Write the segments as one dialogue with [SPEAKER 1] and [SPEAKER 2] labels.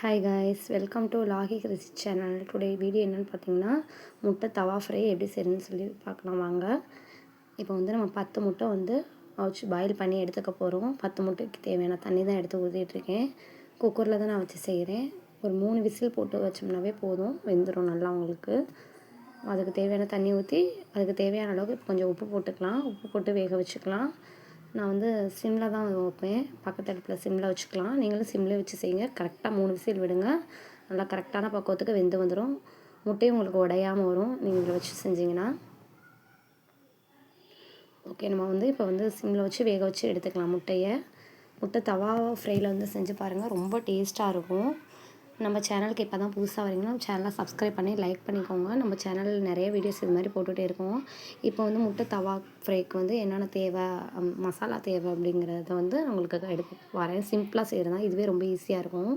[SPEAKER 1] Hi guys, welcome to Lucky Chris channel. Today video என்னென்னு பார்த்தீங்கன்னா, முட்டை தவா ஃப்ரை எப்படி செய்யணும்னு சொல்லி பார்க்கலாம் வாங்க. இப்போ வந்து நம்ம 10 முட்டை வந்து அவிச்சு பாயில் பண்ணி எடுத்துக்க போகிறோம். 10 முட்டைக்கு தேவையான தண்ணி தான் எடுத்து ஊற்றிட்டுருக்கேன். குக்கரில் தான் நான் வச்சு செய்கிறேன். ஒரு 3 விசில் போட்டு வச்சோம்னாவே போதும், வெந்துடும் நல்லா உங்களுக்கு. அதுக்கு தேவையான தண்ணி ஊற்றி அதுக்கு தேவையான அளவுக்கு கொஞ்சம் உப்பு போட்டுக்கலாம். உப்பு போட்டு வேக வச்சுக்கலாம். நான் வந்து சிம்மில் தான் வைப்பேன். பக்கத்து அடுப்பில் சிம்மில் வச்சுக்கலாம். நீங்களும் சிம்மில் வச்சு செய்யுங்க. கரெக்டாக 3 விசில் விடுங்க. நல்லா கரெக்டான பக்குவத்துக்கு வெந்து வந்துடும். முட்டையும் உங்களுக்கு உடையாமல் வரும் நீங்கள் இதில் வச்சு செஞ்சிங்கன்னா. ஓகே, நம்ம வந்து இப்போ வந்து சிம்மில் வச்சு வேக வச்சு எடுத்துக்கலாம் முட்டை தவா ஃப்ரையில் வந்து செஞ்சு பாருங்கள். ரொம்ப டேஸ்ட்டாக இருக்கும். நம்ம சேனலுக்கு இப்போ தான் புதுசாக வரீங்கன்னா சேனலை சப்ஸ்கிரைப் பண்ணி லைக் பண்ணிக்கோங்க. நம்ம சேனலில் நிறைய வீடியோஸ் இது மாதிரி போட்டுகிட்டே இருக்கோம். இப்போ வந்து முட்டை தவா ஃப்ரைக்கு வந்து என்னென்ன தேவை, மசாலா தேவை அப்படிங்கிறத வந்து உங்களுக்கு எடுத்து வரேன். சிம்பிளாக செய்கிறது தான், இதுவே ரொம்ப ஈஸியாக இருக்கும்.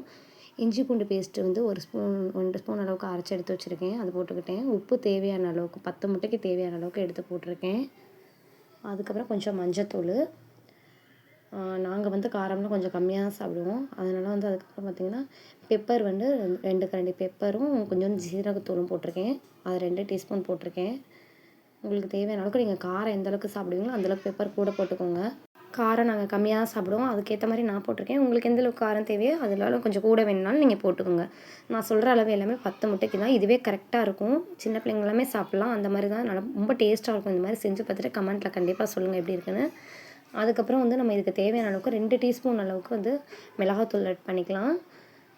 [SPEAKER 1] இஞ்சி பூண்டு பேஸ்ட்டு வந்து 2 ஸ்பூன் அளவுக்கு அரைச்சி எடுத்து வச்சுருக்கேன், அது போட்டுக்கிட்டேன். உப்பு தேவையான அளவுக்கு 10 முட்டைக்கு தேவையான அளவுக்கு எடுத்து போட்டிருக்கேன். அதுக்கப்புறம் கொஞ்சம் மஞ்சத்தூள். நாங்கள் வந்து காரம்லாம் கொஞ்சம் கம்மியாக தான் சாப்பிடுவோம். அதனால் வந்து அதுக்கப்புறம் பார்த்திங்கன்னா பெப்பர் வந்து 2 கரண்டி பெப்பரும் கொஞ்சம் ஜீரகத்தூளும் போட்டிருக்கேன். அது 2 டீஸ்பூன் போட்டிருக்கேன். உங்களுக்கு தேவையான அளவுக்கு நீங்கள் காரம் எந்த அளவுக்கு சாப்பிடுவீங்களோ அந்தளவுக்கு பெப்பர் கூட போட்டுக்கோங்க. காரம் நாங்கள் கம்மியாக தான் சாப்பிடுவோம், அதுக்கேற்ற மாதிரி நான் போட்டிருக்கேன். உங்களுக்கு எந்தளவுக்கு காரம் தேவையோ அதில் கொஞ்சம் கூட வேணுனாலும் நீங்கள் போட்டுக்கோங்க. நான் சொல்கிற அளவு எல்லாமே 10 முட்டைக்கு தான். இதுவே கரெக்டாக இருக்கும். சின்ன பிள்ளைங்க எல்லாமே சாப்பிட்லாம். அந்த மாதிரி தான் நல்லா ரொம்ப டேஸ்ட்டாக இருக்கும். இந்த மாதிரி செஞ்சு பார்த்துட்டு கமெண்ட்டில் கண்டிப்பாக சொல்லுங்கள் எப்படி இருக்குன்னு. அதுக்கப்புறம் வந்து நம்ம இதுக்கு தேவையான அளவுக்கு 2 டீஸ்பூன் அளவுக்கு வந்து மிளகாத்தூள் ஆட் பண்ணிக்கலாம்.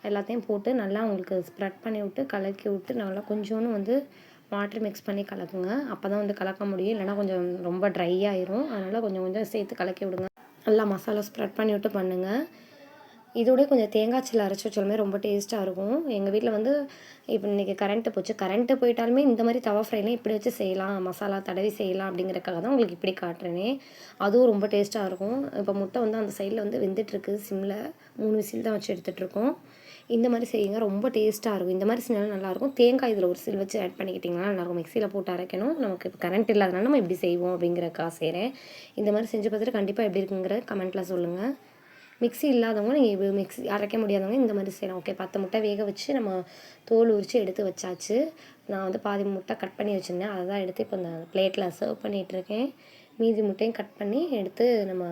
[SPEAKER 1] எல்லாத்தையும் போட்டு நல்லா உங்களுக்கு ஸ்ப்ரெட் பண்ணி விட்டு கலக்கி விட்டு நல்லா கொஞ்சோன்னு வந்து வாட்டர் மிக்ஸ் பண்ணி கலக்குங்க. அப்போ தான் வந்து கலக்க முடியும், இல்லைனா கொஞ்சம் ரொம்ப ட்ரை ஆயிரும். அதனால் கொஞ்சம் கொஞ்சம் சேர்த்து கலக்கி விடுங்க. நல்லா மசாலா ஸ்ப்ரெட் பண்ணி விட்டு பண்ணுங்கள். இதோடய கொஞ்சம் தேங்காய் சில்லு அரைச்சி வச்சாலுமே ரொம்ப டேஸ்ட்டாக இருக்கும். எங்கள் வீட்டில் வந்து இப்போ இன்றைக்கி கரண்ட்டு போச்சு. கரண்ட்டு போயிட்டாலுமே இந்த மாதிரி தவா ஃப்ரைலாம் இப்படி வச்சு செய்யலாம், மசாலா தடவி செய்யலாம் அப்படிங்கிறக்காக தான் உங்களுக்கு இப்படி காட்டுறேனே. அதுவும் ரொம்ப டேஸ்ட்டாக இருக்கும். இப்போ முட்டை வந்து அந்த சைடில் வந்து வெந்துட்டுருக்கு. சிம்மில் 3 விசில் தான் வச்சு எடுத்துகிட்ருக்கோம். இந்த மாதிரி செய்யுங்க, ரொம்ப டேஸ்ட்டாக இருக்கும். இந்த மாதிரி செஞ்சாலும் நல்லாயிருக்கும். தேங்காய் இதில் ஒரு சில் வச்சு ஆட் பண்ணிக்கிட்டிங்கன்னா நல்லாயிருக்கும். மிக்சியில் போட்டு அரைக்கணும். நமக்கு இப்போ கரண்ட் இல்லாதனால நம்ம இப்படி செய்வோம் அப்படிங்கிறக்காக செய்கிறேன். இந்த மாதிரி செஞ்சு பார்த்துட்டு கண்டிப்பாக எப்படி இருக்குங்கிற கமெண்ட்டில் சொல்லுங்கள். மிக்ஸி இல்லாதவங்க நீங்கள் மிக்ஸி அரைக்க முடியாதவங்க இந்த மாதிரி செய்யலாம். ஓகே, 10 முட்டை வேக வச்சு நம்ம தோல் உரித்து எடுத்து வச்சாச்சு. நான் வந்து பாதி முட்டை கட் பண்ணி வச்சுருந்தேன், அதை தான் எடுத்து இப்போ இந்த பிளேட்டில் சர்வ் பண்ணிகிட்ருக்கேன். மீதி முட்டையும் கட் பண்ணி எடுத்து நம்ம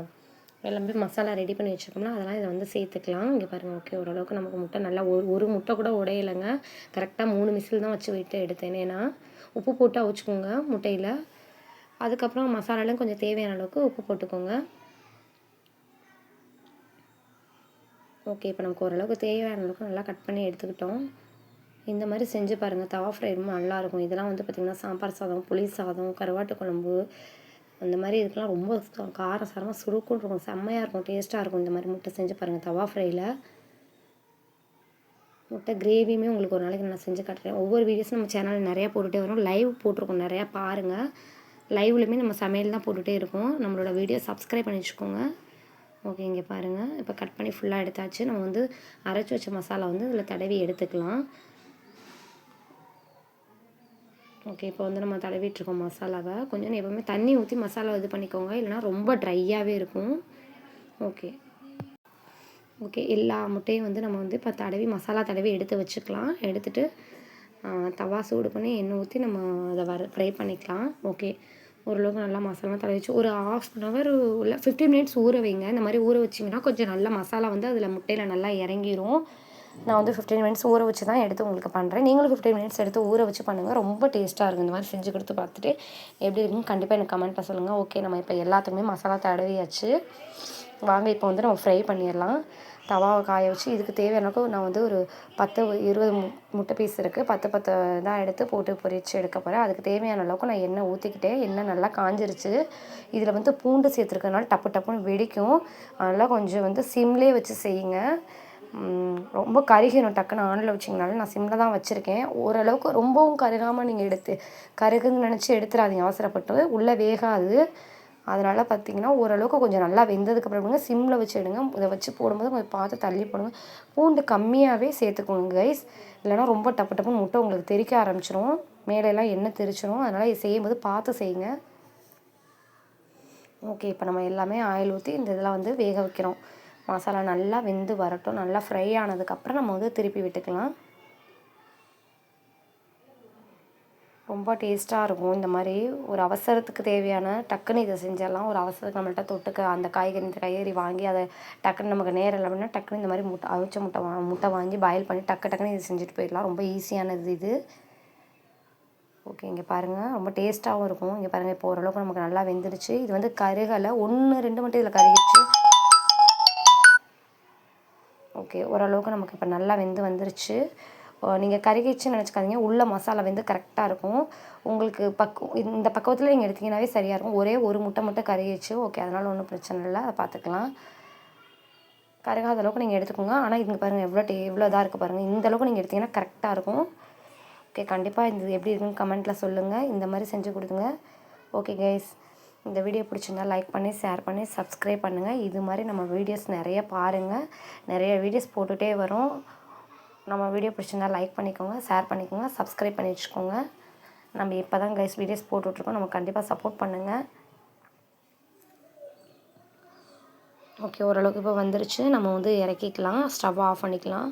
[SPEAKER 1] எல்லாமே மசாலா ரெடி பண்ணி வச்சுருக்கோம்னா அதெல்லாம் இதை வந்து சேர்த்துக்கலாம். இங்கே பாருங்கள். ஓகே, ஓரளவுக்கு நமக்கு முட்டை நல்லா ஒரு முட்டை கூட உடையலைங்க. கரெக்டாக 3 விசில் தான் வச்சு விட்டு எடுத்தேன். ஏன்னா உப்பு போட்டு அவிச்சுக்கோங்க முட்டையில். அதுக்கப்புறம் மசாலாலாம் கொஞ்சம் தேவையான அளவுக்கு உப்பு போட்டுக்கோங்க. ஓகே, இப்போ நமக்கு ஓரளவுக்கு தேவையான அளவுக்கு நல்லா கட் பண்ணி எடுத்துக்கிட்டோம். இந்த மாதிரி செஞ்சு பாருங்கள். தவா ஃப்ரை ரொம்ப நல்லாயிருக்கும். இதெல்லாம் வந்து பார்த்திங்கன்னா சாம்பார் சாதம், புளி சாதம், கருவாட்டு குழம்பு அந்த மாதிரி இதுக்கெலாம் ரொம்ப காரசாரமாக சுருக்குன்னு இருக்கும். செம்மையாக இருக்கும், டேஸ்ட்டாக இருக்கும். இந்த மாதிரி முட்டை செஞ்சு பாருங்கள். தவா ஃப்ரையில் முட்டை கிரேவியுமே உங்களுக்கு ஒரு நாளைக்கு நான் செஞ்சு காட்டுறேன். ஒவ்வொரு வீடியோஸும் நம்ம சேனலில் நிறையா போட்டுகிட்டே வரும். லைவ் போட்டிருக்கோம், நிறையா பாருங்கள். லைவ்லையுமே நம்ம சமையல் தான் போட்டுகிட்டே இருக்கோம். நம்மளோட வீடியோ சப்ஸ்கிரைப் பண்ணி வச்சுக்கோங்க. ஓகே, இங்கே பாருங்கள். இப்போ கட் பண்ணி ஃபுல்லாக எடுத்தாச்சு. நம்ம வந்து அரைச்சி வச்ச மசாலா வந்து இதில் தடவி எடுத்துக்கலாம். ஓகே, இப்போ வந்து நம்ம தடவிட்டுருக்கோம் மசாலாவை. கொஞ்சம் எப்போவுமே தண்ணி ஊற்றி மசாலா இது பண்ணிக்கோங்க, இல்லைனா ரொம்ப ட்ரையாகவே இருக்கும். ஓகே ஓகே எல்லா முட்டையும் வந்து நம்ம வந்து இப்போ மசாலா தடவி எடுத்து வச்சுக்கலாம். எடுத்துகிட்டு தவா சூடு பண்ணி எண்ணெய் ஊற்றி நம்ம அதை ஃப்ரை பண்ணிக்கலாம். ஓகே, ஓரளவுக்கு நல்லா மசாலா தடவி வச்சு ஒரு 1/2 ஹவர் இல்லை 15 மினிட்ஸ் ஊற வைங்க. இந்த மாதிரி ஊற வச்சிங்கன்னா கொஞ்சம் நல்லா மசாலா வந்து அதில் முட்டையில் நல்லா இறங்கிரும். நான் வந்து 15 மினிட்ஸ் ஊற வச்சு தான் எடுத்து உங்களுக்கு பண்ணுறேன். நீங்களும் 15 மினிட்ஸ் எடுத்து ஊற வச்சு பண்ணுங்கள். ரொம்ப டேஸ்ட்டாக இருக்கும். இந்த மாதிரி செஞ்சு கொடுத்து பார்த்துட்டு எப்படி இருக்குன்னு கண்டிப்பாக எனக்கு கமெண்ட்டில் சொல்லுங்கள். ஓகே, நம்ம இப்போ எல்லாத்துக்குமே மசாலா தடவியாச்சு. வாங்க இப்போ வந்து நம்ம ஃப்ரை பண்ணிடலாம். தவாவை காய வச்சு இதுக்கு தேவையானக்கு நான் வந்து ஒரு 10-20 முட்டை பீஸ் இருக்குது. 10 தான் எடுத்து போட்டு பொரித்து எடுக்க போகிறேன். அதுக்கு தேவையான அளவுக்கு நான் எண்ணெய் ஊற்றிக்கிட்டேன். எண்ணெய் நல்லா காஞ்சிருச்சு. இதில் வந்து பூண்டு சேர்த்துருக்கனால டப்புன்னு வெடிக்கும். அதனால் கொஞ்சம் வந்து சிம்லேயே வச்சு செய்யுங்க. ரொம்ப கருகிடும். டக்குன்னு ஆனில் வச்சிங்கனாலும் நான் சிம்மில் தான் வச்சுருக்கேன். ஓரளவுக்கு ரொம்பவும் கருகாமல் நீங்கள் கருகுன்னு நினச்சி எடுத்துடாதீங்க அவசரப்பட்டு. உள்ளே வேகாது. அதனால் பார்த்திங்கன்னா ஓரளவுக்கு கொஞ்சம் நல்லா வெந்ததுக்கப்புறம் சிம்மில் வச்சு எடுங்க. இதை வச்சு போடும்போது கொஞ்சம் பார்த்து தள்ளி போடுங்க. பூண்டு கம்மியாகவே சேர்த்துக்கோங்க கைஸ், இல்லைனா ரொம்ப டப்புன்னு முட்டை உங்களுக்கு தெறிக்க ஆரம்பிச்சிடும். மேலெல்லாம் எண்ணெய் தெரிச்சிடும். அதனால் இது செய்யும்போது பார்த்து செய்யுங்க. ஓகே, இப்போ நம்ம எல்லாமே ஆயில் ஊற்றி இந்த இதெல்லாம் வந்து வேக வைக்கிறோம். மசாலா நல்லா வெந்து வரட்டும். நல்லா ஃப்ரை ஆனதுக்கப்புறம் நம்ம வந்து திருப்பி விட்டுக்கலாம். ரொம்ப டேஸ்ட்டாக இருக்கும். இந்த மாதிரி ஒரு அவசரத்துக்கு தேவையான டக்குன்னு இதை செஞ்சிடலாம். ஒரு அவசரத்துக்கு நம்மள்ட்ட தொட்டுக்க அந்த காய்கறி இந்த காய்கறி வாங்கி அதை டக்குன்னு நமக்கு நேரம் இல்லை அப்படின்னா டக்குன்னு இந்த மாதிரி அவிச்ச முட்டை வாங்கி பாயில் பண்ணி டக்குன்னு இது செஞ்சுட்டு போயிடலாம். ரொம்ப ஈஸியானது இது. ஓகே, இங்கே பாருங்கள் ரொம்ப டேஸ்ட்டாகவும் இருக்கும். இங்கே பாருங்கள் இப்போ ஓரளவுக்கு நமக்கு நல்லா வெந்துடுச்சு. இது வந்து கருகலை 1 2 மட்டும் இதில் கருகிடுச்சு. ஓகே, ஓரளவுக்கு நமக்கு இப்போ நல்லா வந்துருச்சு. நீங்கள் கருகிடுச்சுன்னு நினச்சிக்காதீங்க. உள்ள மசாலா கரெக்டாக இருக்கும். உங்களுக்கு இந்த பக்குவத்தில் நீங்கள் எடுத்திங்கனாவே சரியாக இருக்கும். ஒரே ஒரு முட்டை மட்டும் கருகிடுச்சு. ஓகே, அதனால் ஒன்றும் பிரச்சனை இல்லை, அதை பார்த்துக்கலாம். கருகாத அளவுக்கு நீங்கள் எடுத்துக்கோங்க. ஆனால் இங்கே பாருங்கள் எவ்வளோ இதாக இருக்குது பாருங்கள். இந்த அளவுக்கு நீங்கள் எடுத்திங்கன்னா கரெக்டாக இருக்கும். ஓகே, கண்டிப்பாக இந்த எப்படி இருக்குன்னு கமெண்ட்டில் சொல்லுங்கள். இந்த மாதிரி செஞ்சு கொடுங்க. ஓகே கைஸ், இந்த வீடியோ பிடிச்சிருந்தா லைக் பண்ணி ஷேர் பண்ணி சப்ஸ்கிரைப் பண்ணுங்கள். இது மாதிரி நம்ம வீடியோஸ் நிறைய பாருங்கள். நிறைய வீடியோஸ் போட்டுகிட்டே வரும். நம்ம வீடியோ பிடிச்சிருந்தா லைக் பண்ணிக்கோங்க, ஷேர் பண்ணிக்கோங்க, சப்ஸ்கிரைப் பண்ணி வச்சுக்கோங்க. நம்ம இப்போ தான் கைஸ் வீடியோஸ் போட்டுட்ருக்கோம். நம்ம கண்டிப்பாக சப்போர்ட் பண்ணுங்கள். ஓகே, ஓரளவுக்கு இப்போ வந்துருச்சு. நம்ம வந்து இறக்கிக்கலாம். ஸ்டவ் ஆஃப் பண்ணிக்கலாம்.